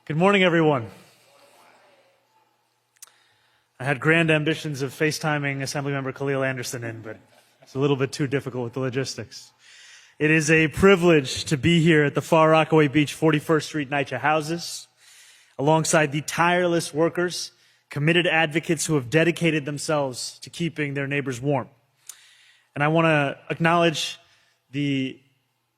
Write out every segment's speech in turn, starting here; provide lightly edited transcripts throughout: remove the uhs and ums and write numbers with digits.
Good morning, everyone. I had grand ambitions of FaceTiming Assemblymember Khalil Anderson in, but it's a little bit too difficult with the logistics. It is a privilege to be here at the Far Rockaway Beach 41st Street NYCHA houses, alongside the tireless workers, committed advocates who have dedicated themselves to keeping their neighbors warm. And I want to acknowledge the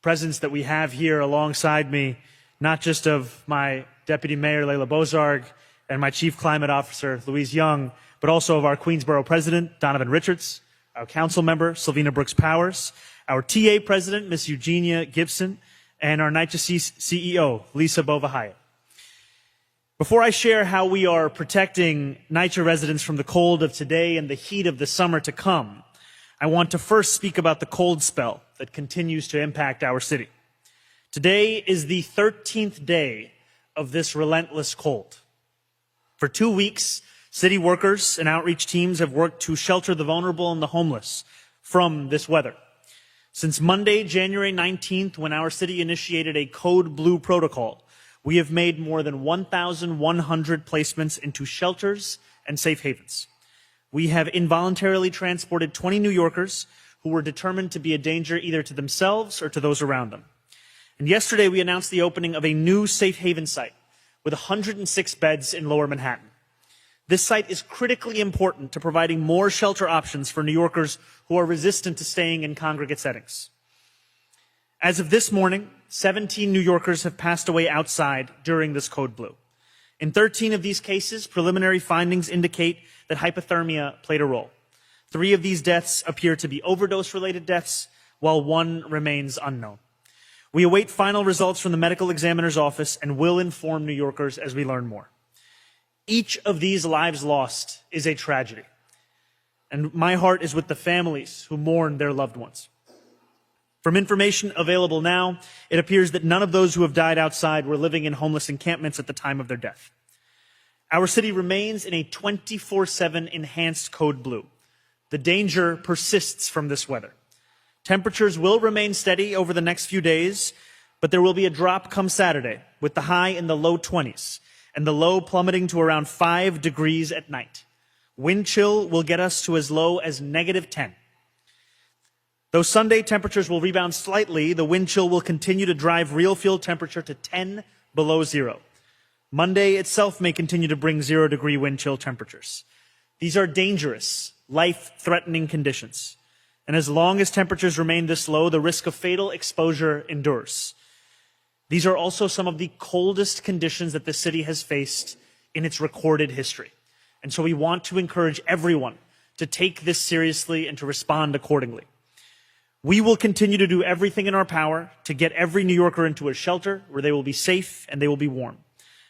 presence that we have here alongside me, not just of my Deputy Mayor Layla Bozarg and my Chief Climate Officer Louise Young, but also of our Queensborough President Donovan Richards, our Council Member Sylvina Brooks Powers, our TA President Miss Eugenia Gibson, and our NYCHA CEO Lisa Bova-Hyatt. Before I share how we are protecting NYCHA residents from the cold of today and the heat of the summer to come, I want to first speak about the cold spell that continues to impact our city. Today is the 13th day of this relentless cold. For 2 weeks, city workers and outreach teams have worked to shelter the vulnerable and the homeless from this weather. Since Monday, January 19th, when our city initiated a Code Blue protocol, we have made more than 1,100 placements into shelters and safe havens. We have involuntarily transported 20 New Yorkers who were determined to be a danger either to themselves or to those around them. And yesterday, we announced the opening of a new safe haven site with 106 beds in Lower Manhattan. This site is critically important to providing more shelter options for New Yorkers who are resistant to staying in congregate settings. As of this morning, 17 New Yorkers have passed away outside during this Code Blue. In 13 of these cases, preliminary findings indicate that hypothermia played a role. 3 of these deaths appear to be overdose-related deaths, while 1 remains unknown. We await final results from the medical examiner's office and will inform New Yorkers as we learn more. Each of these lives lost is a tragedy, and my heart is with the families who mourn their loved ones. From information available now, it appears that none of those who have died outside were living in homeless encampments at the time of their death. Our city remains in a 24/7 enhanced Code Blue. The danger persists from this weather. Temperatures will remain steady over the next few days, but there will be a drop come Saturday, with the high in the low 20s and the low plummeting to around 5 degrees at night. Wind chill will get us to as low as -10. Though Sunday temperatures will rebound slightly, the wind chill will continue to drive real field temperature to 10 below zero. Monday itself may continue to bring 0-degree wind chill temperatures. These are dangerous, life-threatening conditions. And as long as temperatures remain this low, the risk of fatal exposure endures. These are also some of the coldest conditions that the city has faced in its recorded history. And so we want to encourage everyone to take this seriously and to respond accordingly. We will continue to do everything in our power to get every New Yorker into a shelter where they will be safe and they will be warm.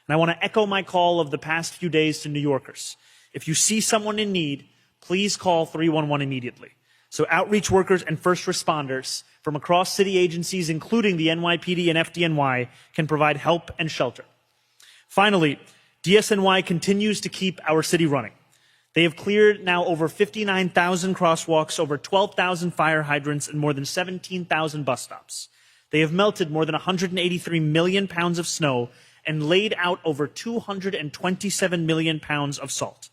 And I want to echo my call of the past few days to New Yorkers. If you see someone in need, please call 311 immediately. So outreach workers and first responders from across city agencies, including the NYPD and FDNY, can provide help and shelter. Finally, DSNY continues to keep our city running. They have cleared now over 59,000 crosswalks, over 12,000 fire hydrants, and more than 17,000 bus stops. They have melted more than 183 million pounds of snow and laid out over 227 million pounds of salt.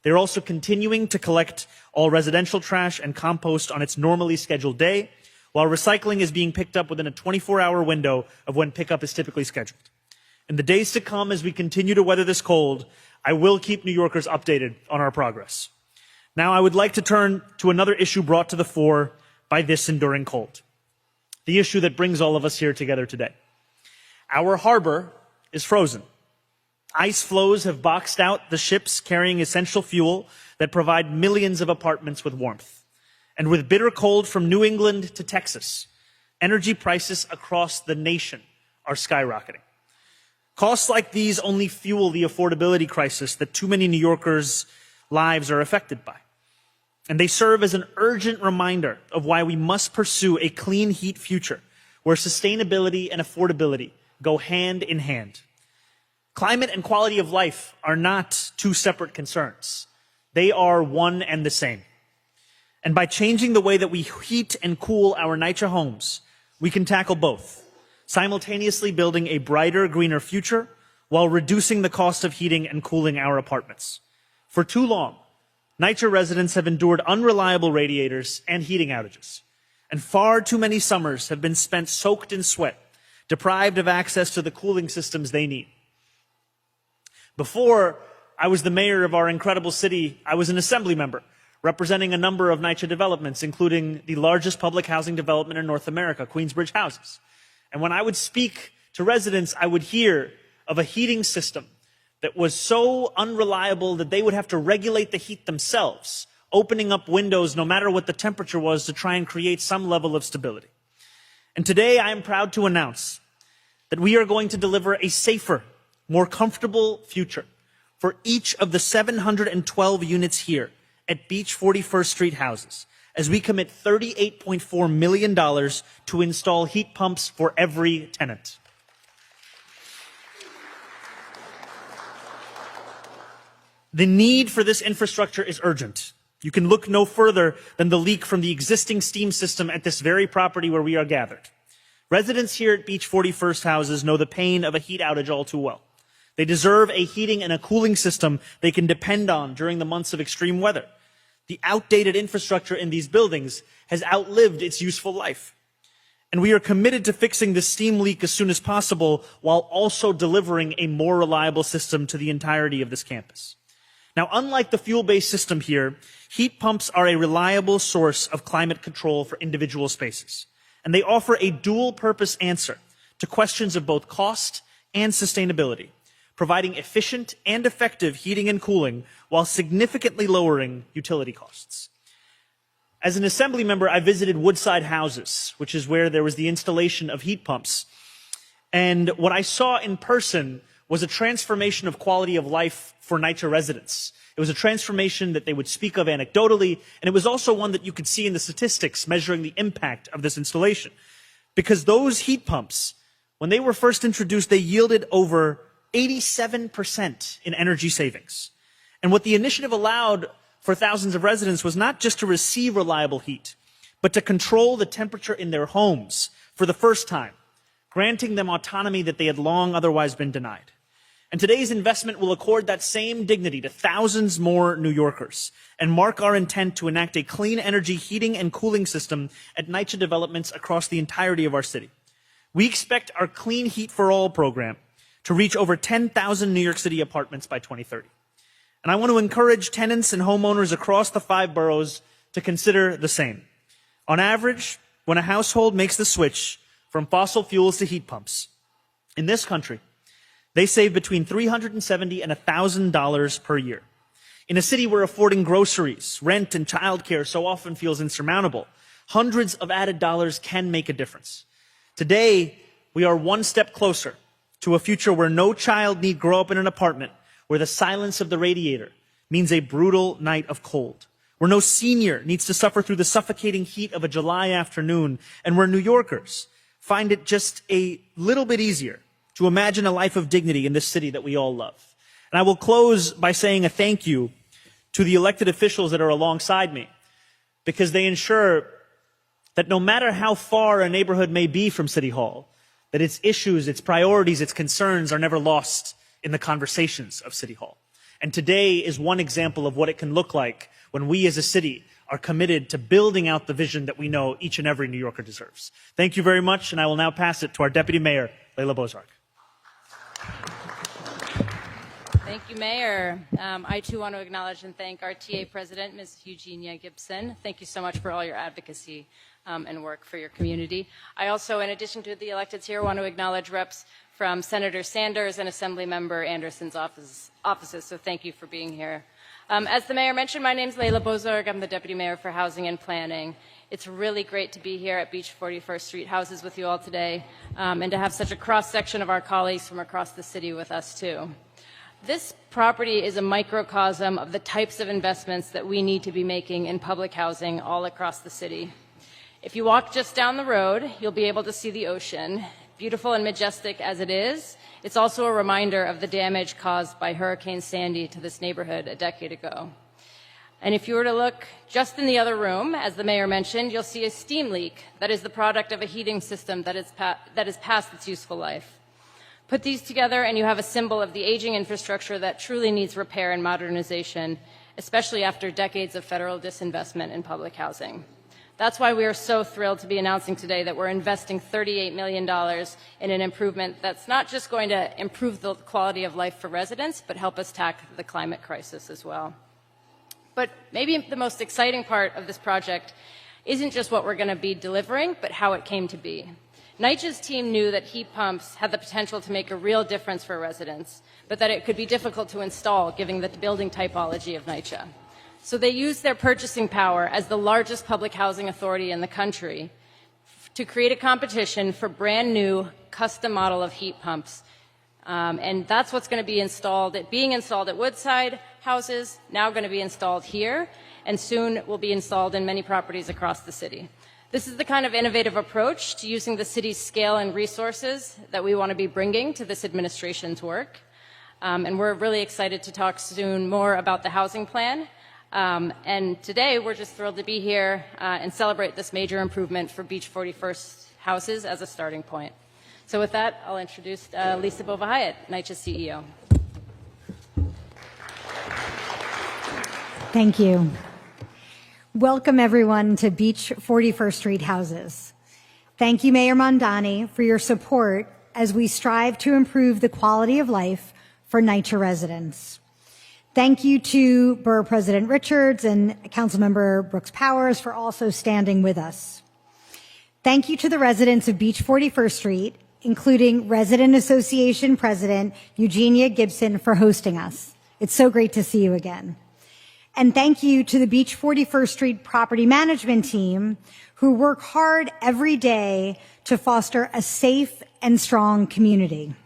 They're also continuing to collect all residential trash and compost on its normally scheduled day, while recycling is being picked up within a 24-hour window of when pickup is typically scheduled. In the days to come, as we continue to weather this cold, I will keep New Yorkers updated on our progress. Now, I would like to turn to another issue brought to the fore by this enduring cold, the issue that brings all of us here together today. Our harbor is frozen. Ice floes have boxed out the ships carrying essential fuel that provide millions of apartments with warmth. And with bitter cold from New England to Texas, energy prices across the nation are skyrocketing. Costs like these only fuel the affordability crisis that too many New Yorkers' lives are affected by. And they serve as an urgent reminder of why we must pursue a clean heat future where sustainability and affordability go hand in hand. Climate and quality of life are not two separate concerns. They are one and the same. And by changing the way that we heat and cool our NYCHA homes, we can tackle both, simultaneously building a brighter, greener future while reducing the cost of heating and cooling our apartments. For too long, NYCHA residents have endured unreliable radiators and heating outages, and far too many summers have been spent soaked in sweat, deprived of access to the cooling systems they need. Before I was the mayor of our incredible city, I was an assembly member representing a number of NYCHA developments, including the largest public housing development in North America, Queensbridge Houses. And when I would speak to residents, I would hear of a heating system that was so unreliable that they would have to regulate the heat themselves, opening up windows no matter what the temperature was to try and create some level of stability. And today I am proud to announce that we are going to deliver a safer, more comfortable future for each of the 712 units here at Beach 41st Street houses, as we commit $38.4 million to install heat pumps for every tenant. The need for this infrastructure is urgent. You can look no further than the leak from the existing steam system at this very property where we are gathered. Residents here at Beach 41st houses know the pain of a heat outage all too well. They deserve a heating and a cooling system they can depend on during the months of extreme weather. The outdated infrastructure in these buildings has outlived its useful life. And we are committed to fixing this steam leak as soon as possible while also delivering a more reliable system to the entirety of this campus. Now, unlike the fuel-based system here, heat pumps are a reliable source of climate control for individual spaces. And they offer a dual-purpose answer to questions of both cost and sustainability, providing efficient and effective heating and cooling while significantly lowering utility costs. As an assembly member, I visited Woodside Houses, which is where there was the installation of heat pumps. And what I saw in person was a transformation of quality of life for NYCHA residents. It was a transformation that they would speak of anecdotally, and it was also one that you could see in the statistics measuring the impact of this installation. Because those heat pumps, when they were first introduced, they yielded over 87% in energy savings. And what the initiative allowed for thousands of residents was not just to receive reliable heat, but to control the temperature in their homes for the first time, granting them autonomy that they had long otherwise been denied. And today's investment will accord that same dignity to thousands more New Yorkers and mark our intent to enact a clean energy heating and cooling system at NYCHA developments across the entirety of our city. We expect our Clean Heat for All program to reach over 10,000 New York City apartments by 2030. And I want to encourage tenants and homeowners across the 5 boroughs to consider the same. On average, when a household makes the switch from fossil fuels to heat pumps, in this country, they save between $370 and $1,000 per year. In a city where affording groceries, rent, and childcare so often feels insurmountable, hundreds of added dollars can make a difference. Today, we are one step closer to a future where no child need grow up in an apartment where the silence of the radiator means a brutal night of cold, where no senior needs to suffer through the suffocating heat of a July afternoon, and where New Yorkers find it just a little bit easier to imagine a life of dignity in this city that we all love. And I will close by saying a thank you to the elected officials that are alongside me, because they ensure that no matter how far a neighborhood may be from City Hall, that its issues, its priorities, its concerns are never lost in the conversations of City Hall. And today is one example of what it can look like when we as a city are committed to building out the vision that we know each and every New Yorker deserves. Thank you very much, and I will now pass it to our Deputy Mayor, Layla Bozarg. Thank you, Mayor. I too want to acknowledge and thank our TA President, Ms. Eugenia Gibson. Thank you so much for all your advocacy and work for your community. I also, in addition to the electeds here, want to acknowledge reps from Senator Sanders and Assemblymember Anderson's offices, so thank you for being here. As the Mayor mentioned, my name is Layla Bozarg. I'm the Deputy Mayor for Housing and Planning. It's really great to be here at Beach 41st Street Houses with you all today, and to have such a cross-section of our colleagues from across the city with us too. This property is a microcosm of the types of investments that we need to be making in public housing all across the city. If you walk just down the road, you'll be able to see the ocean. Beautiful and majestic as it is, it's also a reminder of the damage caused by Hurricane Sandy to this neighborhood a decade ago. And if you were to look just in the other room, as the Mayor mentioned, you'll see a steam leak that is the product of a heating system that is past its useful life. Put these together and you have a symbol of the aging infrastructure that truly needs repair and modernization, especially after decades of federal disinvestment in public housing. That's why we are so thrilled to be announcing today that we're investing $38 million in an improvement that's not just going to improve the quality of life for residents, but help us tackle the climate crisis as well. But maybe the most exciting part of this project isn't just what we're going to be delivering, but how it came to be. NYCHA's team knew that heat pumps had the potential to make a real difference for residents, but that it could be difficult to install given the building typology of NYCHA. So they used their purchasing power as the largest public housing authority in the country to create a competition for brand new custom model of heat pumps. And that's what's going to be being installed at Woodside houses, now going to be installed here, and soon will be installed in many properties across the city. This is the kind of innovative approach to using the city's scale and resources that we want to be bringing to this administration's work. And we're really excited to talk soon more about the housing plan. And today, we're just thrilled to be here and celebrate this major improvement for Beach 41st houses as a starting point. So with that, I'll introduce Lisa Bova-Hyatt, NYCHA CEO. Thank you. Welcome, everyone, to Beach 41st Street houses. Thank you, Mayor Mamdani, for your support as we strive to improve the quality of life for NYCHA residents. Thank you to Borough President Richards and Councilmember Brooks Powers for also standing with us. Thank you to the residents of Beach 41st Street, including Resident Association President Eugenia Gibson, for hosting us. It's so great to see you again. And thank you to the Beach 41st Street property management team, who work hard every day to foster a safe and strong community.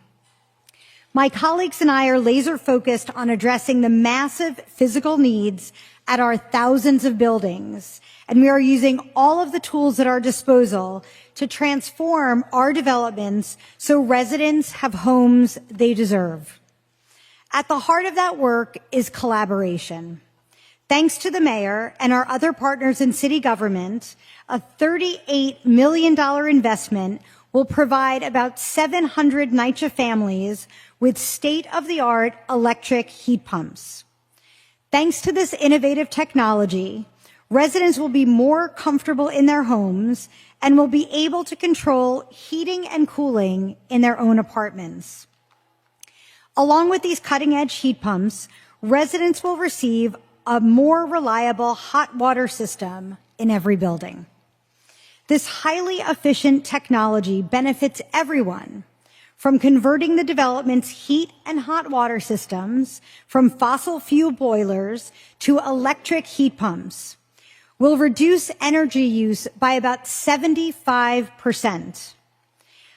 My colleagues and I are laser focused on addressing the massive physical needs at our thousands of buildings, and we are using all of the tools at our disposal to transform our developments so residents have homes they deserve. At the heart of that work is collaboration. Thanks to the mayor and our other partners in city government, a $38 million investment will provide about 700 NYCHA families with state-of-the-art electric heat pumps. Thanks to this innovative technology, residents will be more comfortable in their homes and will be able to control heating and cooling in their own apartments. Along with these cutting-edge heat pumps, residents will receive a more reliable hot water system in every building. This highly efficient technology benefits everyone, from converting the development's heat and hot water systems from fossil fuel boilers to electric heat pumps, will reduce energy use by about 75%.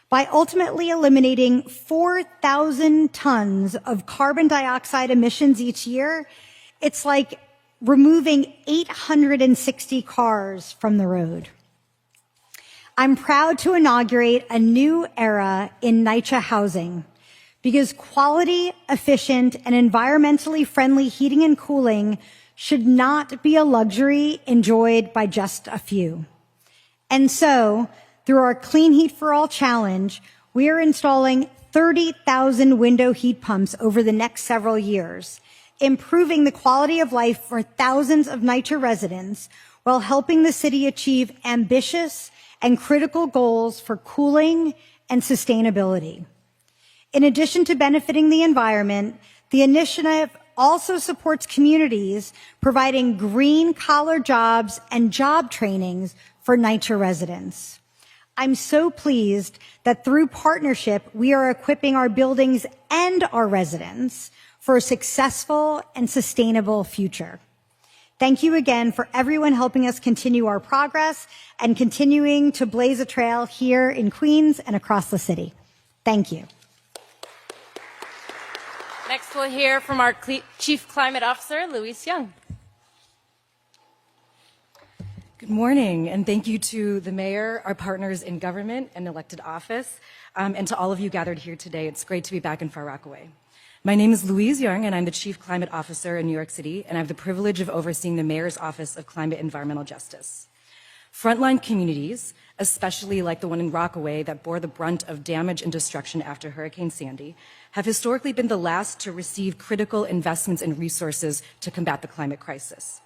By ultimately eliminating 4,000 tons of carbon dioxide emissions each year, it's like removing 860 cars from the road. I'm proud to inaugurate a new era in NYCHA housing because quality, efficient, and environmentally friendly heating and cooling should not be a luxury enjoyed by just a few. And so, through our Clean Heat for All challenge, we are installing 30,000 window heat pumps over the next several years, improving the quality of life for thousands of NYCHA residents while helping the city achieve ambitious and critical goals for cooling and sustainability. In addition to benefiting the environment, the initiative also supports communities, providing green-collar jobs and job trainings for NYCHA residents. I'm so pleased that through partnership, we are equipping our buildings and our residents for a successful and sustainable future. Thank you again for everyone helping us continue our progress and continuing to blaze a trail here in Queens and across the city. Thank you. Next, we'll hear from our Chief Climate Officer, Louise Young. Good morning, and thank you to the mayor, our partners in government and elected office, and to all of you gathered here today. It's great to be back in Far Rockaway. My name is Louise Young, and I'm the Chief Climate Officer in New York City, and I have the privilege of overseeing the Mayor's Office of Climate and Environmental Justice. Frontline communities, especially like the one in Rockaway that bore the brunt of damage and destruction after Hurricane Sandy, have historically been the last to receive critical investments and resources to combat the climate crisis.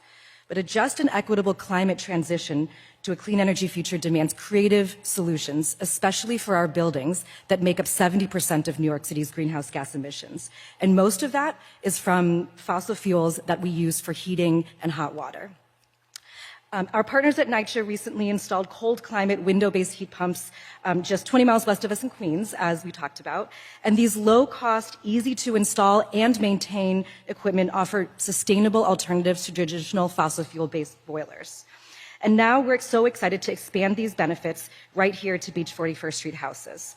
But a just and equitable climate transition to a clean energy future demands creative solutions, especially for our buildings that make up 70% of New York City's greenhouse gas emissions. And most of that is from fossil fuels that we use for heating and hot water. Our partners at NYCHA recently installed cold climate window-based heat pumps just 20 miles west of us in Queens, as we talked about. And these low-cost, easy-to-install and maintain equipment offer sustainable alternatives to traditional fossil fuel-based boilers. And now we're so excited to expand these benefits right here to Beach 41st Street houses.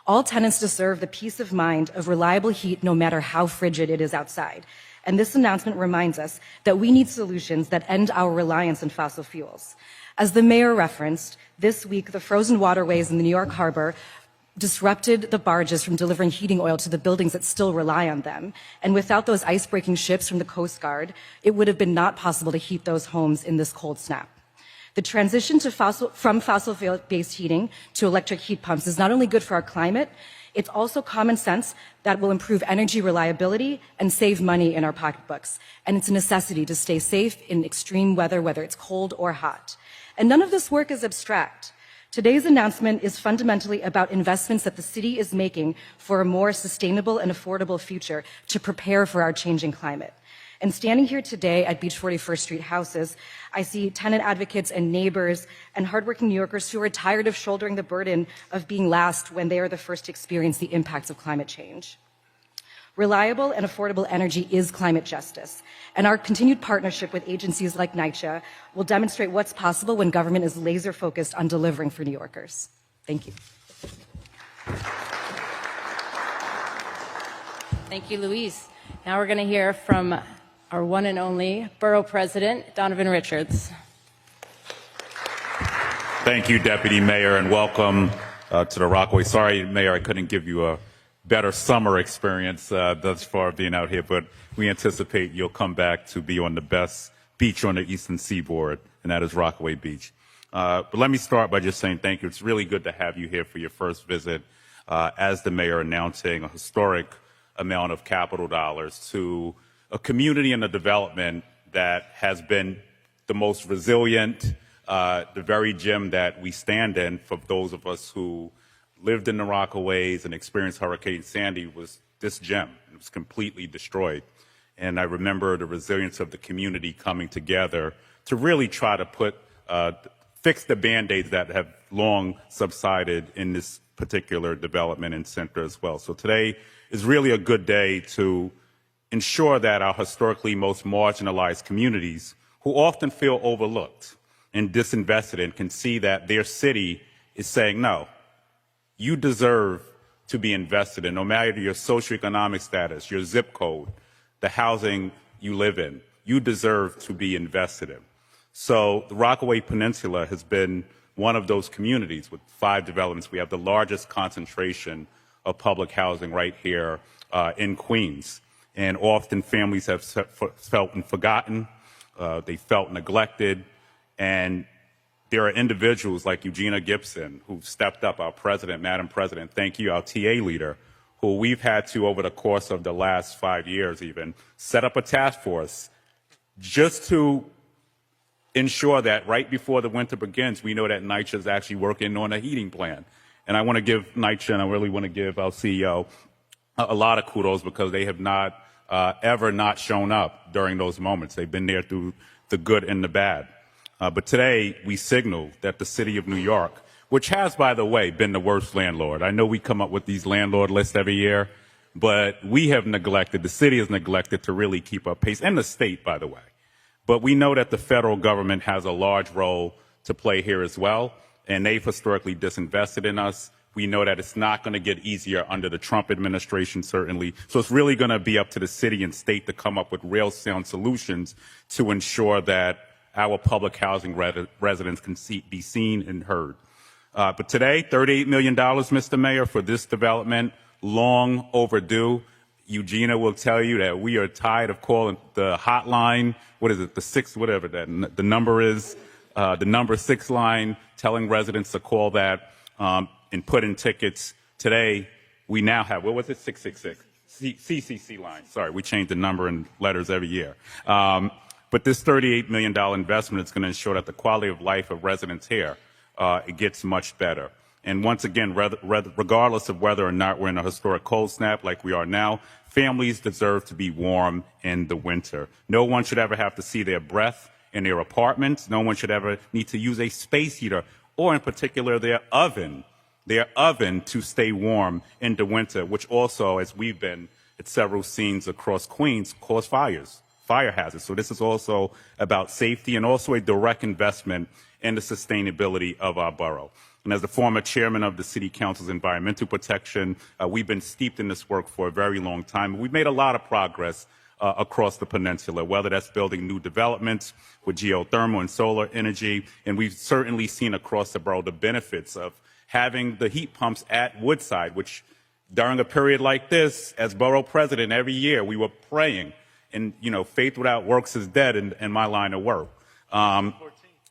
All tenants deserve the peace of mind of reliable heat no matter how frigid it is outside. And this announcement reminds us that we need solutions that end our reliance on fossil fuels. As the mayor referenced, this week the frozen waterways in the New York harbor disrupted the barges from delivering heating oil to the buildings that still rely on them. And without those ice-breaking ships from the Coast Guard, it would have been not possible to heat those homes in this cold snap. The transition from fossil-based heating to electric heat pumps is not only good for our climate, it's also common sense that will improve energy reliability and save money in our pocketbooks. And it's a necessity to stay safe in extreme weather, whether it's cold or hot. And none of this work is abstract. Today's announcement is fundamentally about investments that the city is making for a more sustainable and affordable future to prepare for our changing climate. And standing here today at Beach 41st Street houses, I see tenant advocates and neighbors and hardworking New Yorkers who are tired of shouldering the burden of being last when they are the first to experience the impacts of climate change. Reliable and affordable energy is climate justice, and our continued partnership with agencies like NYCHA will demonstrate what's possible when government is laser focused on delivering for New Yorkers. Thank you. Thank you, Louise. Now we're going to hear from our one and only Borough President, Donovan Richards. Thank you, Deputy Mayor, and welcome to the Rockaway. Sorry, Mayor, I couldn't give you a better summer experience thus far being out here, but we anticipate you'll come back to be on the best beach on the Eastern Seaboard, and that is Rockaway Beach. But let me start by just saying thank you. It's really good to have you here for your first visit as the mayor, announcing a historic amount of capital dollars to a community and a development that has been the most resilient, the very gem that we stand in for those of us who lived in the Rockaways and experienced Hurricane Sandy was this gem. It was completely destroyed. And I remember the resilience of the community coming together to really try to fix the Band-Aids that have long subsided in this particular development and center as well. So today is really a good day to ensure that our historically most marginalized communities, who often feel overlooked and disinvested in, can see that their city is saying, no, you deserve to be invested in, no matter your socioeconomic status, your zip code, the housing you live in, you deserve to be invested in. So the Rockaway Peninsula has been one of those communities with 5 developments. We have the largest concentration of public housing right here in Queens. And often families have felt forgotten, they felt neglected, and there are individuals like Eugenia Gibson who've stepped up, our president, Madam President, thank you, our TA leader, who we've had to, over the course of the last 5 years even, set up a task force just to ensure that right before the winter begins, we know that NYCHA is actually working on a heating plan. And I want to give NYCHA, and I really want to give our CEO a lot of kudos, because they have not ever not shown up during those moments. They've been there through the good and the bad. But today we signal that the city of New York, which has, by the way, been the worst landlord. I know we come up with these landlord lists every year, but we have neglected, the city has neglected to really keep up pace, and the state, by the way. But we know that the federal government has a large role to play here as well, and they've historically disinvested in us. We know that it's not going to get easier under the Trump administration, certainly. So it's really going to be up to the city and state to come up with real sound solutions to ensure that our public housing residents can be seen and heard. But today, $38 million, Mr. Mayor, for this development, long overdue. Eugenia will tell you that we are tired of calling the hotline, what is it, the 6, whatever that the number is, the number 6 line, telling residents to call that and put in tickets. Today, we now have, what was it, 666? CCC line. Sorry, we change the number and letters every year. But this $38 million investment is going to ensure that the quality of life of residents here it gets much better. And once again, regardless of whether or not we're in a historic cold snap like we are now, families deserve to be warm in the winter. No one should ever have to see their breath in their apartments. No one should ever need to use a space heater or, in particular, their oven to stay warm in the winter, which also, as we've been at several scenes across Queens, cause fire hazards. So this is also about safety and also a direct investment in the sustainability of our borough. And as the former chairman of the City Council's Environmental Protection, we've been steeped in this work for a very long time. We've made a lot of progress across the peninsula, whether that's building new developments with geothermal and solar energy. And we've certainly seen across the borough the benefits of having the heat pumps at Woodside, which during a period like this, as borough president, every year we were praying. And, faith without works is dead in my line of work.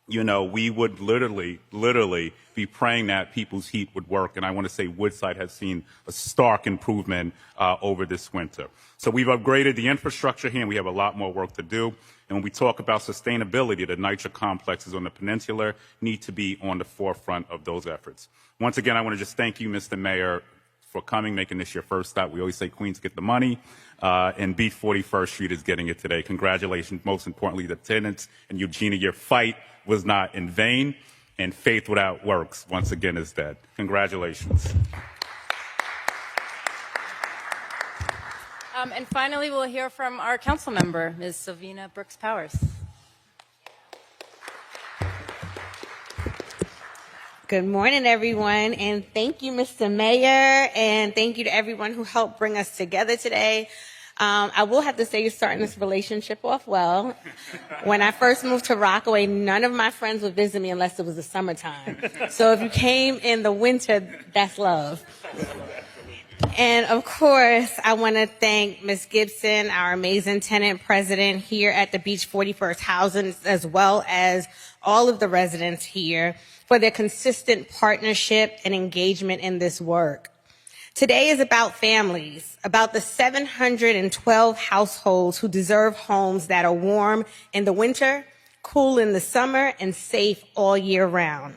We would literally be praying that people's heat would work. And I want to say Woodside has seen a stark improvement over this winter. So we've upgraded the infrastructure here, and we have a lot more work to do. And when we talk about sustainability, the NYCHA complexes on the peninsula need to be on the forefront of those efforts. Once again, I want to just thank you, Mr. Mayor, for coming, making this your first stop. We always say Queens get the money, and Beach 41st Street is getting it today. Congratulations, most importantly, the tenants. And Eugenia, your fight was not in vain, and faith without works, once again, is dead. Congratulations. And finally, we'll hear from our council member, Ms. Sylvina Brooks-Powers. Good morning, everyone, and thank you, Mr. Mayor, and thank you to everyone who helped bring us together today. I will have to say you're starting this relationship off well. When I first moved to Rockaway, none of my friends would visit me unless it was the summertime. So if you came in the winter, that's love. And of course, I want to thank Ms. Gibson, our amazing tenant president here at the Beach 41st Housing, as well as all of the residents here, for their consistent partnership and engagement in this work. Today is about families, about the 712 households who deserve homes that are warm in the winter, cool in the summer, and safe all year round.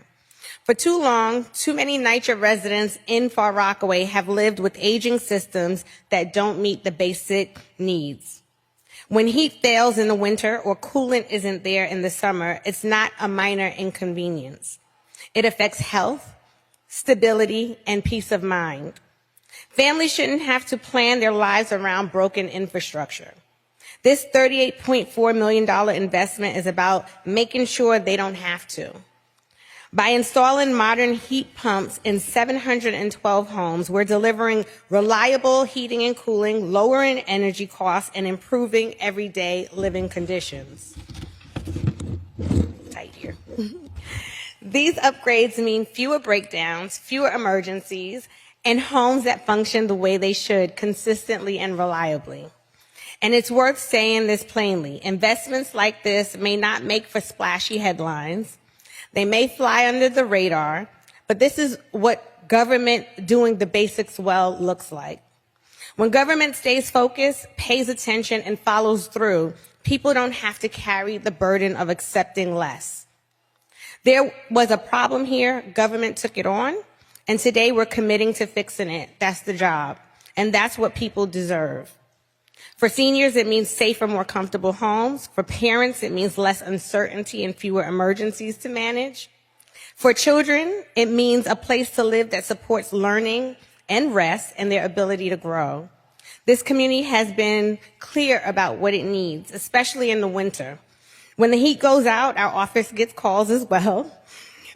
For too long, too many NYCHA residents in Far Rockaway have lived with aging systems that don't meet the basic needs. When heat fails in the winter or coolant isn't there in the summer, it's not a minor inconvenience. It affects health, stability, and peace of mind. Families shouldn't have to plan their lives around broken infrastructure. This $38.4 million investment is about making sure they don't have to. By installing modern heat pumps in 712 homes, we're delivering reliable heating and cooling, lowering energy costs, and improving everyday living conditions. Tight here. These upgrades mean fewer breakdowns, fewer emergencies, and homes that function the way they should, consistently and reliably. And it's worth saying this plainly. Investments like this may not make for splashy headlines. They may fly under the radar, but this is what government doing the basics well looks like. When government stays focused, pays attention, and follows through, people don't have to carry the burden of accepting less. There was a problem here, government took it on, and today we're committing to fixing it. That's the job, and that's what people deserve. For seniors, it means safer, more comfortable homes. For parents, it means less uncertainty and fewer emergencies to manage. For children, it means a place to live that supports learning and rest and their ability to grow. This community has been clear about what it needs, especially in the winter. When the heat goes out, our office gets calls as well.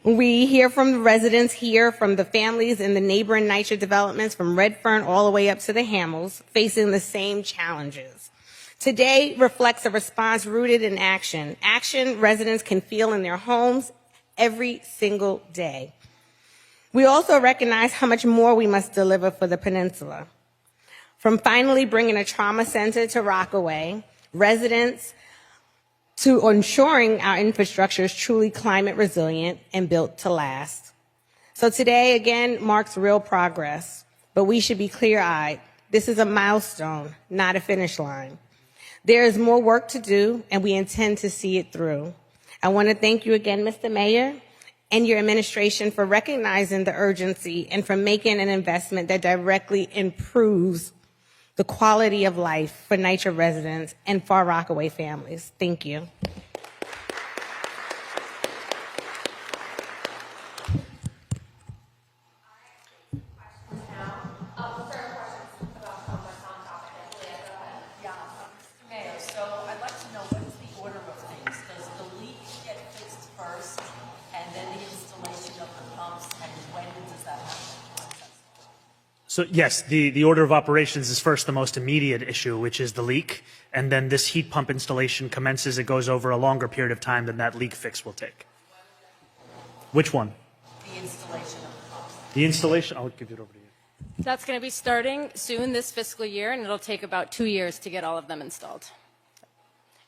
We hear from the residents here, from the families in the neighboring NYCHA developments, from Redfern all the way up to the Hamels, facing the same challenges. Today reflects a response rooted in action. Action residents can feel in their homes every single day. We also recognize how much more we must deliver for the peninsula. From finally bringing a trauma center to Rockaway, residents to ensuring our infrastructure is truly climate resilient and built to last. So today, again, marks real progress, but we should be clear-eyed. This is a milestone, not a finish line. There is more work to do, and we intend to see it through. I want to thank you again, Mr. Mayor, and your administration for recognizing the urgency and for making an investment that directly improves the quality of life for NYCHA residents and Far Rockaway families. Thank you. Mayor, so I'd like to know what is the order of things? Does the leak get fixed first and then the installation of the pumps, and when does that happen? So yes, the order of operations is first the most immediate issue, which is the leak, and then this heat pump installation commences. It goes over a longer period of time than that leak fix will take. Which one? The installation of the pumps. The installation? I'll give it over to you. That's going to be starting soon this fiscal year, and it'll take about 2 years to get all of them installed.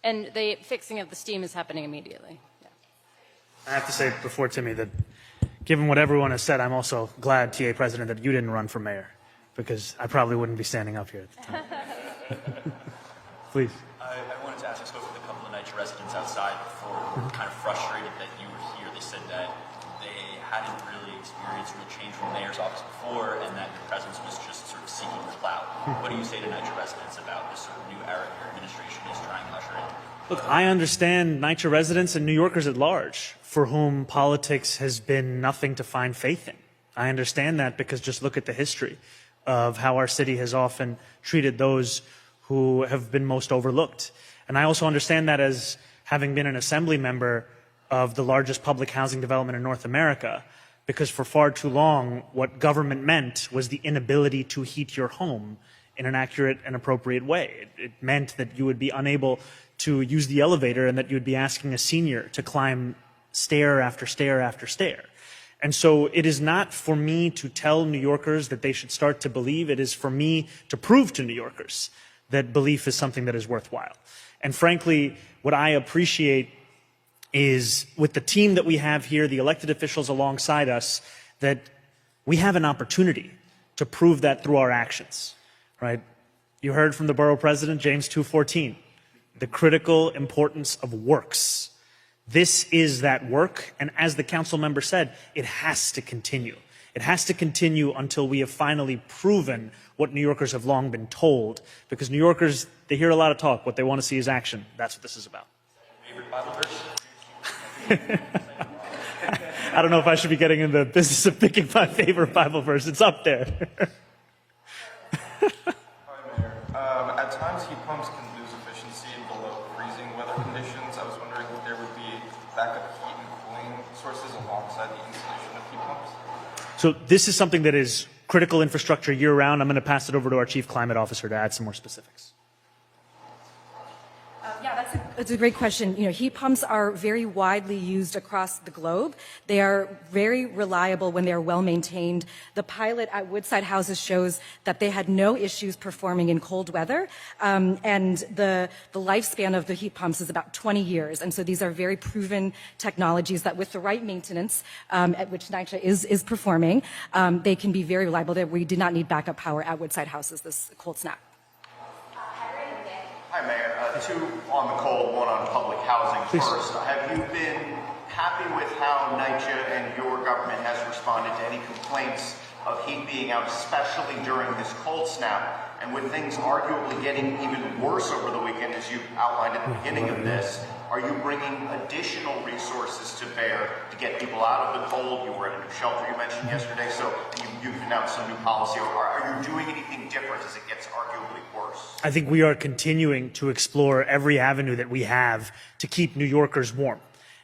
And the fixing of the steam is happening immediately. Yeah. I have to say before Timmy that given what everyone has said, I'm also glad, TA President, that you didn't run for mayor, because I probably wouldn't be standing up here at the time. Please. I wanted to ask, I spoke with a couple of NYCHA residents outside before, kind of frustrated that you were here. They said that they hadn't really experienced real change from the mayor's office before, and that your presence was just sort of seeking clout. What do you say to NYCHA residents about this sort of new era your administration is trying to usher in? Look, I understand NYCHA residents and New Yorkers at large for whom politics has been nothing to find faith in. I understand that because just look at the history of how our city has often treated those who have been most overlooked. And I also understand that as having been an assembly member of the largest public housing development in North America, because for far too long, what government meant was the inability to heat your home in an accurate and appropriate way. It meant that you would be unable to use the elevator and that you would be asking a senior to climb stair after stair after stair. And so it is not for me to tell New Yorkers that they should start to believe. It is for me to prove to New Yorkers that belief is something that is worthwhile. And frankly, what I appreciate is with the team that we have here, the elected officials alongside us, that we have an opportunity to prove that through our actions, right? You heard from the borough president, James 2:14, the critical importance of works. This is that work, and as the council member said, it has to continue. It has to continue until we have finally proven what New Yorkers have long been told, because New Yorkers, they hear a lot of talk. What they want to see is action. That's what this is about. Favorite Bible verse? I don't know if I should be getting in the business of picking my favorite Bible verse. It's up there. Hi, Mayor. At times, heat pumps can lose efficiency in below freezing weather conditions. I was wondering if there would be backup heat and cooling sources alongside the installation of heat pumps. So this is something that is critical infrastructure year-round. I'm going to pass it over to our Chief Climate Officer to add some more specifics. That's a great question. You know, heat pumps are very widely used across the globe. They are very reliable when they are well maintained. The pilot at Woodside Houses shows that they had no issues performing in cold weather, and the lifespan of the heat pumps is about 20 years. And so these are very proven technologies that, with the right maintenance, at which NYCHA is performing, they can be very reliable. That we did not need backup power at Woodside Houses this cold snap. Hi, Mayor. Two on the cold, one on public housing. Please. First, have you been happy with how NYCHA and your government has responded to any complaints of heat being out, especially during this cold snap? And with things arguably getting even worse over the weekend, as you outlined at the beginning of this, are you bringing additional resources to bear to get people out of the cold? You were at a new shelter you mentioned yesterday, so you've announced some new policy. Are you doing anything different as it gets arguably worse? I think we are continuing to explore every avenue that we have to keep New Yorkers warm.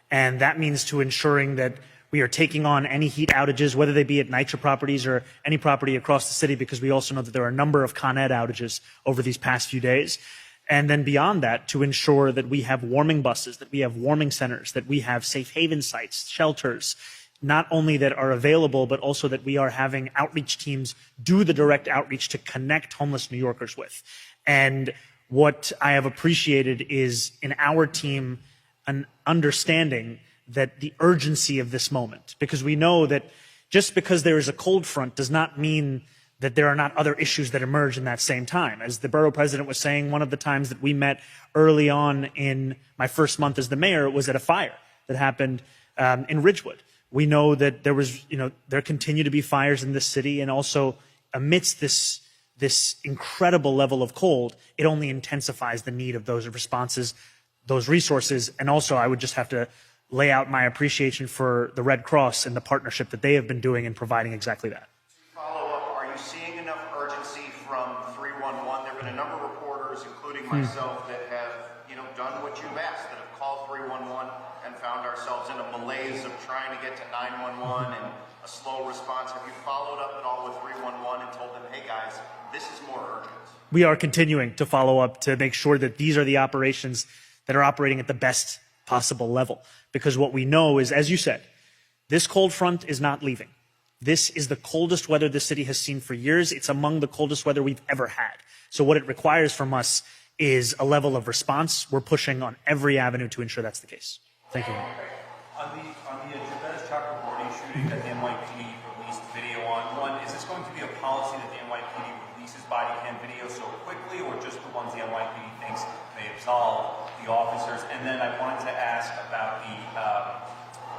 And that means to ensuring that we are taking on any heat outages, whether they be at NYCHA properties or any property across the city, because we also know that there are a number of Con Ed outages over these past few days. And then beyond that, to ensure that we have warming buses, that we have warming centers, that we have safe haven sites, shelters, not only that are available, but also that we are having outreach teams do the direct outreach to connect homeless New Yorkers with. And what I have appreciated is in our team an understanding that the urgency of this moment, because we know that just because there is a cold front does not mean that there are not other issues that emerge in that same time. As the borough president was saying, one of the times that we met early on in my first month as the mayor was at a fire that happened in Ridgewood. We know that there continue to be fires in this city, and also amidst this incredible level of cold, it only intensifies the need of those responses, those resources. And also, I would just have to lay out my appreciation for the Red Cross and the partnership that they have been doing in providing exactly that. Follow up, are you seeing enough urgency from 311? There have been a number of reporters, including myself, that have done what you've asked, that have called 311 and found ourselves in a malaise of trying to get to 911 and a slow response. Have you followed up at all with 311 and told them, hey guys, this is more urgent? We are continuing to follow up to make sure that these are the operations that are operating at the best possible level. Because what we know is, as you said, this cold front is not leaving. This is the coldest weather the city has seen for years. It's among the coldest weather we've ever had. So what it requires from us is a level of response. We're pushing on every avenue to ensure that's the case. Thank you. On the Jabez Chakraborty shooting that the NYPD released video on, one, is this going to be a policy that the NYPD releases body cam video so quickly, or just the ones the NYPD thinks may absolve the officers? And then I wanted to ask about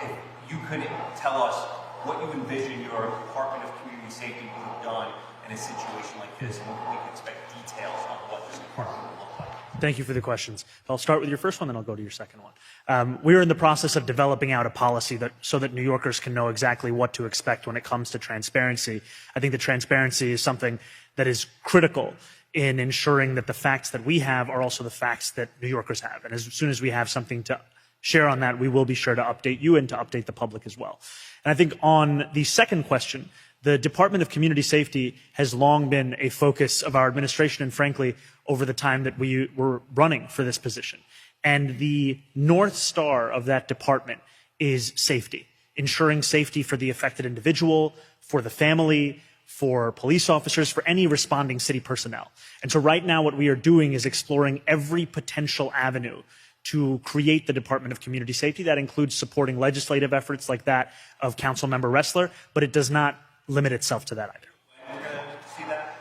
if you could tell us what you envision your Department of Community Safety would have done in a situation like this, and we can expect details on what this department will look like. Thank you for the questions. I'll start with your first one, then I'll go to your second one. We're in the process of developing out a policy so that New Yorkers can know exactly what to expect when it comes to transparency. I think that transparency is something that is critical in ensuring that the facts that we have are also the facts that New Yorkers have. And as soon as we have something to share on that, we will be sure to update you and to update the public as well. And I think on the second question, the Department of Community Safety has long been a focus of our administration and, frankly, over the time that we were running for this position. And the North Star of that department is safety, ensuring safety for the affected individual, for the family, for police officers, for any responding city personnel. And so right now what we are doing is exploring every potential avenue to create the Department of Community Safety. That includes supporting legislative efforts like that of Councilmember Ressler, but it does not limit itself to that either. We're going to see that?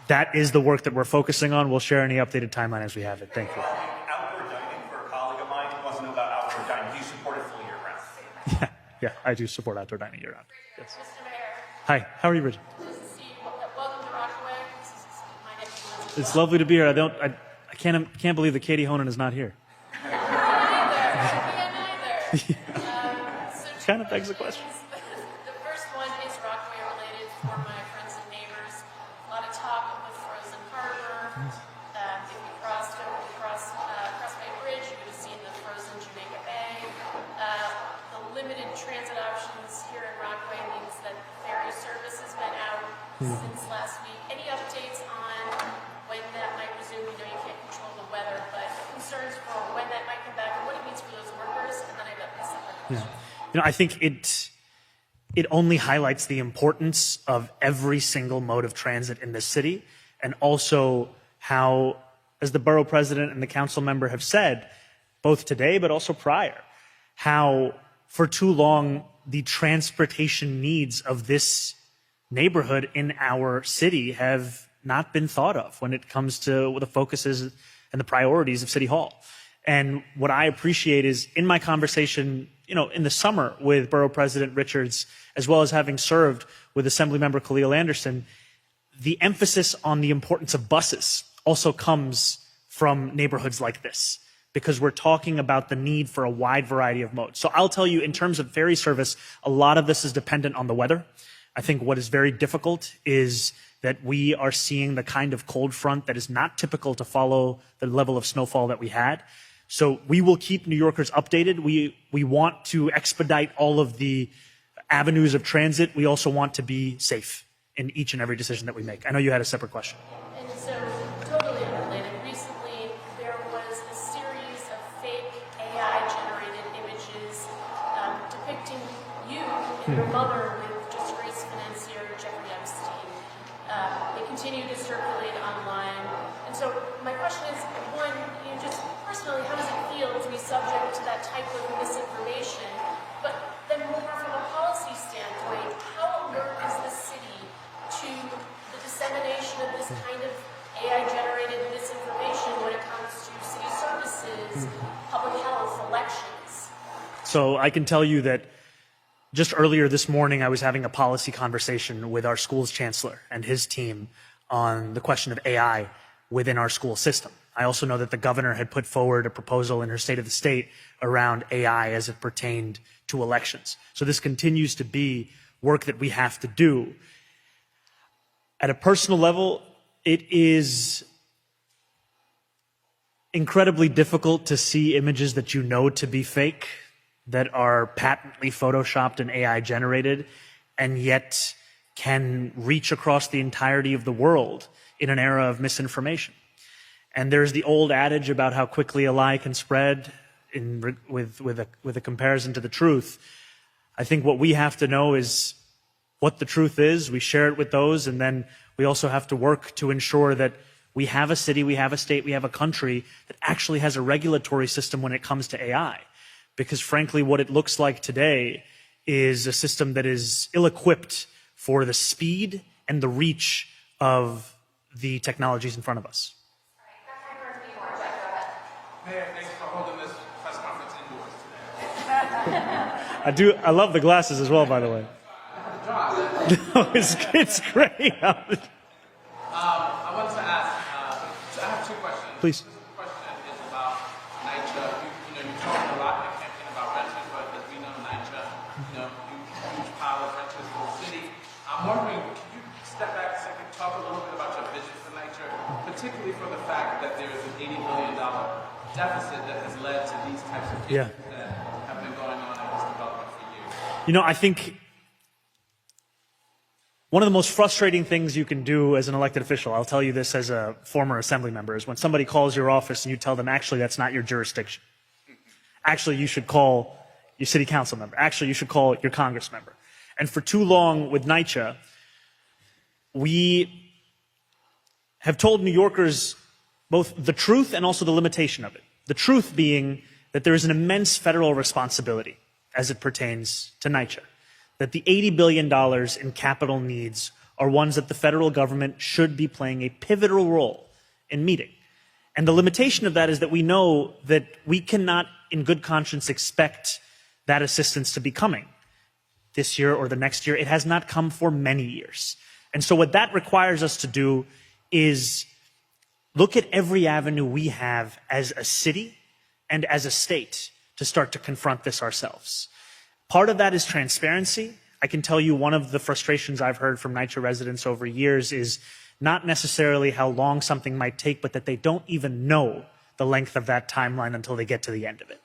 That is the work that we're focusing on. We'll share any updated timeline as we have it. Thank you. Outdoor dining for a colleague of mine who wants to know about outdoor dining. Do you support it full year round? Yeah, I do support outdoor dining year round. Yes. Mr. Mayor. Hi, how are you, Bridget? Nice to see you. Welcome to Rockaway. This is my next one. It's lovely to be here. I can't believe that Katie Honan is not here. Me neither. It kind of begs the question. The first one is Rockaway related for my friends and neighbors. A lot of talk of the frozen harbor. If you crossed over the Crossway Bridge, you would have seen the frozen Jamaica Bay. The limited transit options here in Rockaway means that ferry service has been out since last week. Any updates on when that might resume? We know you can't control the weather, but concerns for when that might come back and what it means for those workers. And then I got a separate question. I think it only highlights the importance of every single mode of transit in this city, and also how, as the borough president and the council member have said, both today but also prior, how for too long the transportation needs of this neighborhood in our city have not been thought of when it comes to the focuses and the priorities of City Hall. And what I appreciate is in my conversation, in the summer with Borough President Richards, as well as having served with Assemblymember Khalil Anderson, the emphasis on the importance of buses also comes from neighborhoods like this, because we're talking about the need for a wide variety of modes. So I'll tell you, in terms of ferry service, a lot of this is dependent on the weather. I think what is very difficult is that we are seeing the kind of cold front that is not typical to follow the level of snowfall that we had. So we will keep New Yorkers updated. We want to expedite all of the avenues of transit. We also want to be safe in each and every decision that we make. I know you had a separate question. And so, totally unrelated, recently there was a series of fake AI-generated images depicting you and your mother with disgraced financier Jeffrey Epstein. They continue to circulate online. And so my question is, one, just personally, how does it feel to be subject to that type of misinformation? But then more from a policy standpoint, how alert is the city to the dissemination of this kind of AI-generated misinformation when it comes to city services, public health, elections? So I can tell you that just earlier this morning, I was having a policy conversation with our school's chancellor and his team on the question of AI within our school system. I also know that the governor had put forward a proposal in her State of the State around AI as it pertained to elections. So this continues to be work that we have to do. At a personal level, it is incredibly difficult to see images that you know to be fake, that are patently photoshopped and AI generated, and yet can reach across the entirety of the world in an era of misinformation. And there's the old adage about how quickly a lie can spread with a comparison to the truth. I think what we have to know is what the truth is. We share it with those, and then we also have to work to ensure that we have a city, we have a state, we have a country that actually has a regulatory system when it comes to AI. Because frankly, what it looks like today is a system that is ill-equipped for the speed and the reach of the technologies in front of us. Mayor, thanks for holding this press conference indoors today. I love the glasses as well, by the way. No, it's great. I wanted to ask, so I have two questions. Please. The question is about NYCHA. You talked a lot in the campaign about renters, but as we know, NYCHA, huge pile of renters for the city. I'm wondering, could you step back a second, talk a little bit about your vision for NYCHA, particularly for the fact that there is an $80 billion deficit that has led to these types of cases that have been going on in this development for years? I think one of the most frustrating things you can do as an elected official, I'll tell you this as a former assembly member, is when somebody calls your office and you tell them, actually, that's not your jurisdiction. Actually, you should call your city council member. Actually, you should call your Congress member. And for too long with NYCHA, we have told New Yorkers both the truth and also the limitation of it. The truth being that there is an immense federal responsibility as it pertains to NYCHA. That the $80 billion in capital needs are ones that the federal government should be playing a pivotal role in meeting. And the limitation of that is that we know that we cannot, in good conscience, expect that assistance to be coming this year or the next year. It has not come for many years. And so what that requires us to do is look at every avenue we have as a city and as a state to start to confront this ourselves. Part of that is transparency. I can tell you one of the frustrations I've heard from NYCHA residents over years is not necessarily how long something might take, but that they don't even know the length of that timeline until they get to the end of it.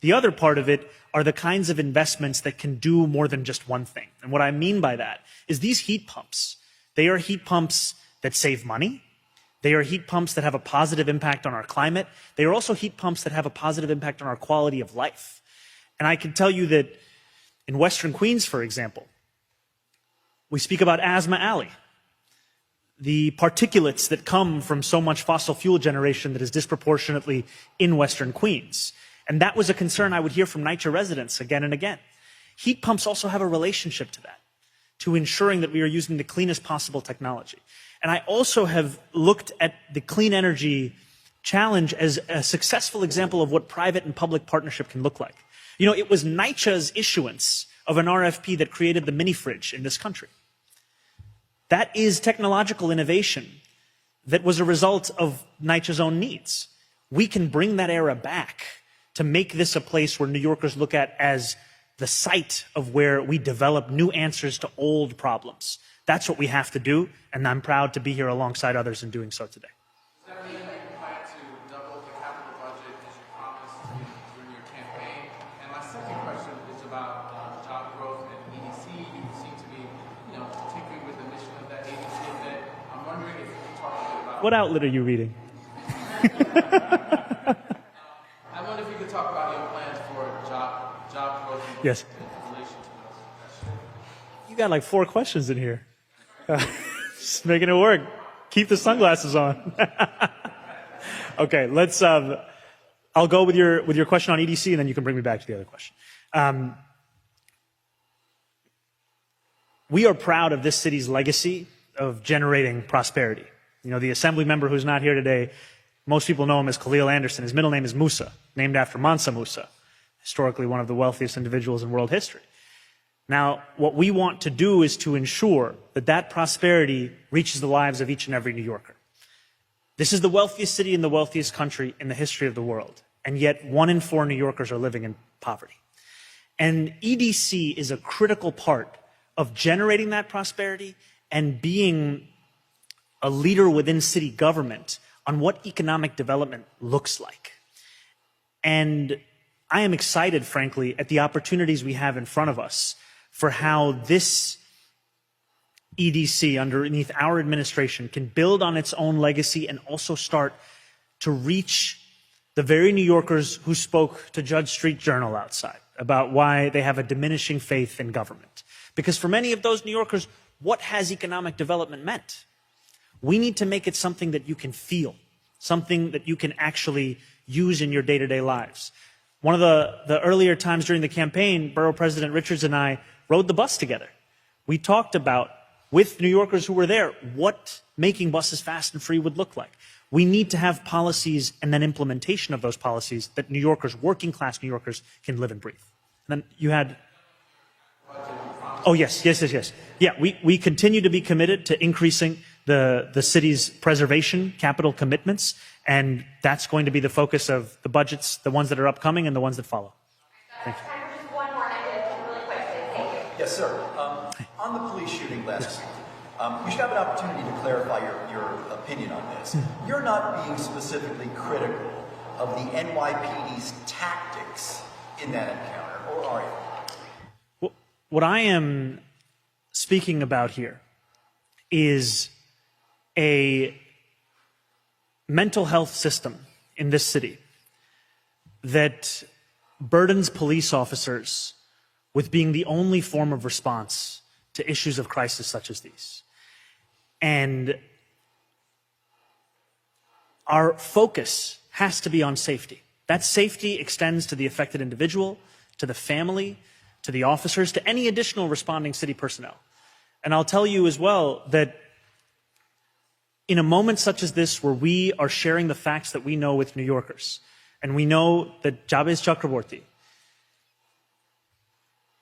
The other part of it are the kinds of investments that can do more than just one thing. And what I mean by that is these heat pumps. They are heat pumps that save money. They are heat pumps that have a positive impact on our climate. They are also heat pumps that have a positive impact on our quality of life. And I can tell you that in Western Queens, for example, we speak about Asthma Alley, the particulates that come from so much fossil fuel generation that is disproportionately in Western Queens. And that was a concern I would hear from NYCHA residents again and again. Heat pumps also have a relationship to that, to ensuring that we are using the cleanest possible technology. And I also have looked at the clean energy challenge as a successful example of what private and public partnership can look like. It was NYCHA's issuance of an RFP that created the mini fridge in this country. That is technological innovation that was a result of NYCHA's own needs. We can bring that era back to make this a place where New Yorkers look at as the site of where we develop new answers to old problems. That's what we have to do, and I'm proud to be here alongside others in doing so today. Does that mean that you plan to double the capital budget as you promised during your campaign? And my second question is about job growth at EDC. You seem to be, tinkering with the mission of that agency a bit. I'm wondering if you can talk a bit about... What outlet are you reading? I wonder if you could talk about your plans for job growth in Yes. relation to those. You got like 4 questions in here. Just making it work. Keep the sunglasses on. Okay, let's I'll go with your question on EDC, and then you can bring me back to the other question. We are proud of this city's legacy of generating prosperity. You know, the assembly member who's not here today, most people know him as Khalil Anderson. His middle name is Musa, named after Mansa Musa, historically one of the wealthiest individuals in world history. Now, what we want to do is to ensure that that prosperity reaches the lives of each and every New Yorker. This is the wealthiest city in the wealthiest country in the history of the world, and yet 1 in 4 New Yorkers are living in poverty. And EDC is a critical part of generating that prosperity and being a leader within city government on what economic development looks like. And I am excited, frankly, at the opportunities we have in front of us for how this EDC underneath our administration can build on its own legacy and also start to reach the very New Yorkers who spoke to Judge Street Journal outside about why they have a diminishing faith in government. Because for many of those New Yorkers, what has economic development meant? We need to make it something that you can feel, something that you can actually use in your day-to-day lives. One of the earlier times during the campaign, Borough President Richards and I rode the bus together. We talked about, with New Yorkers who were there, what making buses fast and free would look like. We need to have policies and then implementation of those policies that New Yorkers, working class New Yorkers, can live and breathe. And then you had... Oh, yes. Yeah, we continue to be committed to increasing the city's preservation capital commitments, and that's going to be the focus of the budgets, the ones that are upcoming and the ones that follow. Thank you. Yes, sir. On the police shooting last week, you should have an opportunity to clarify your opinion on this. You're not being specifically critical of the NYPD's tactics in that encounter, or are you? What I am speaking about here is a mental health system in this city that burdens police officers with being the only form of response to issues of crisis such as these. And our focus has to be on safety. That safety extends to the affected individual, to the family, to the officers, to any additional responding city personnel. And I'll tell you as well that in a moment such as this, where we are sharing the facts that we know with New Yorkers, and we know that Jabez Chakraborty,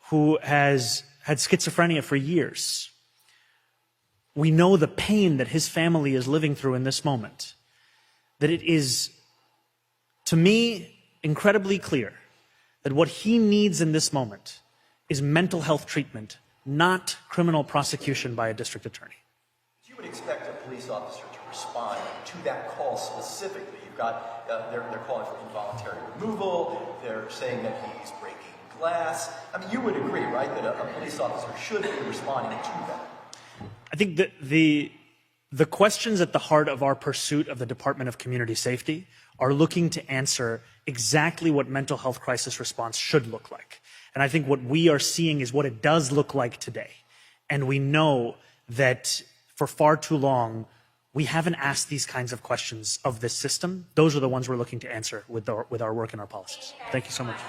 who has had schizophrenia for years, we know the pain that his family is living through in this moment, that it is, to me, incredibly clear that what he needs in this moment is mental health treatment, not criminal prosecution by a district attorney. You would expect a police officer to respond to that call specifically. You've got, they're calling for involuntary removal, they're saying that he's breaking glass. I mean, you would agree, right, that a police officer should be responding to that? I think that the questions at the heart of our pursuit of the Department of Community Safety are looking to answer exactly what mental health crisis response should look like. And I think what we are seeing is what it does look like today. And we know that for far too long, we haven't asked these kinds of questions of this system. Those are the ones we're looking to answer with our work and our policies. Thank you so much.